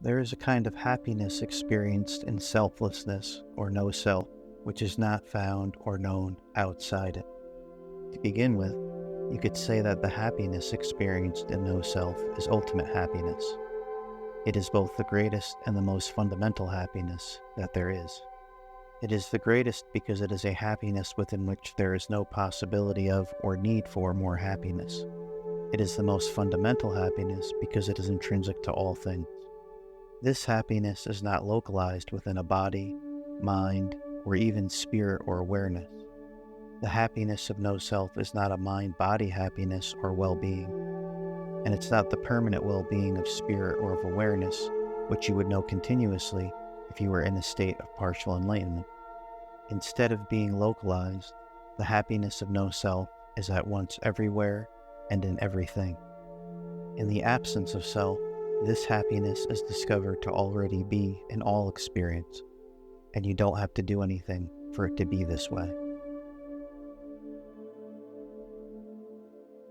There is a kind of happiness experienced in selflessness or no self, which is not found or known outside it. To begin with, you could say that the happiness experienced in no self is ultimate happiness. It is both the greatest and the most fundamental happiness that there is. It is the greatest because it is a happiness within which there is no possibility of or need for more happiness. It is the most fundamental happiness because it is intrinsic to all things. This happiness is not localized within a body, mind, or even spirit or awareness. The happiness of no self is not a mind-body happiness or well-being, and it's not the permanent well-being of spirit or of awareness, which you would know continuously if you were in a state of partial enlightenment. Instead of being localized, the happiness of no self is at once everywhere and in everything. In the absence of self, this happiness is discovered to already be in all experience, and you don't have to do anything for it to be this way.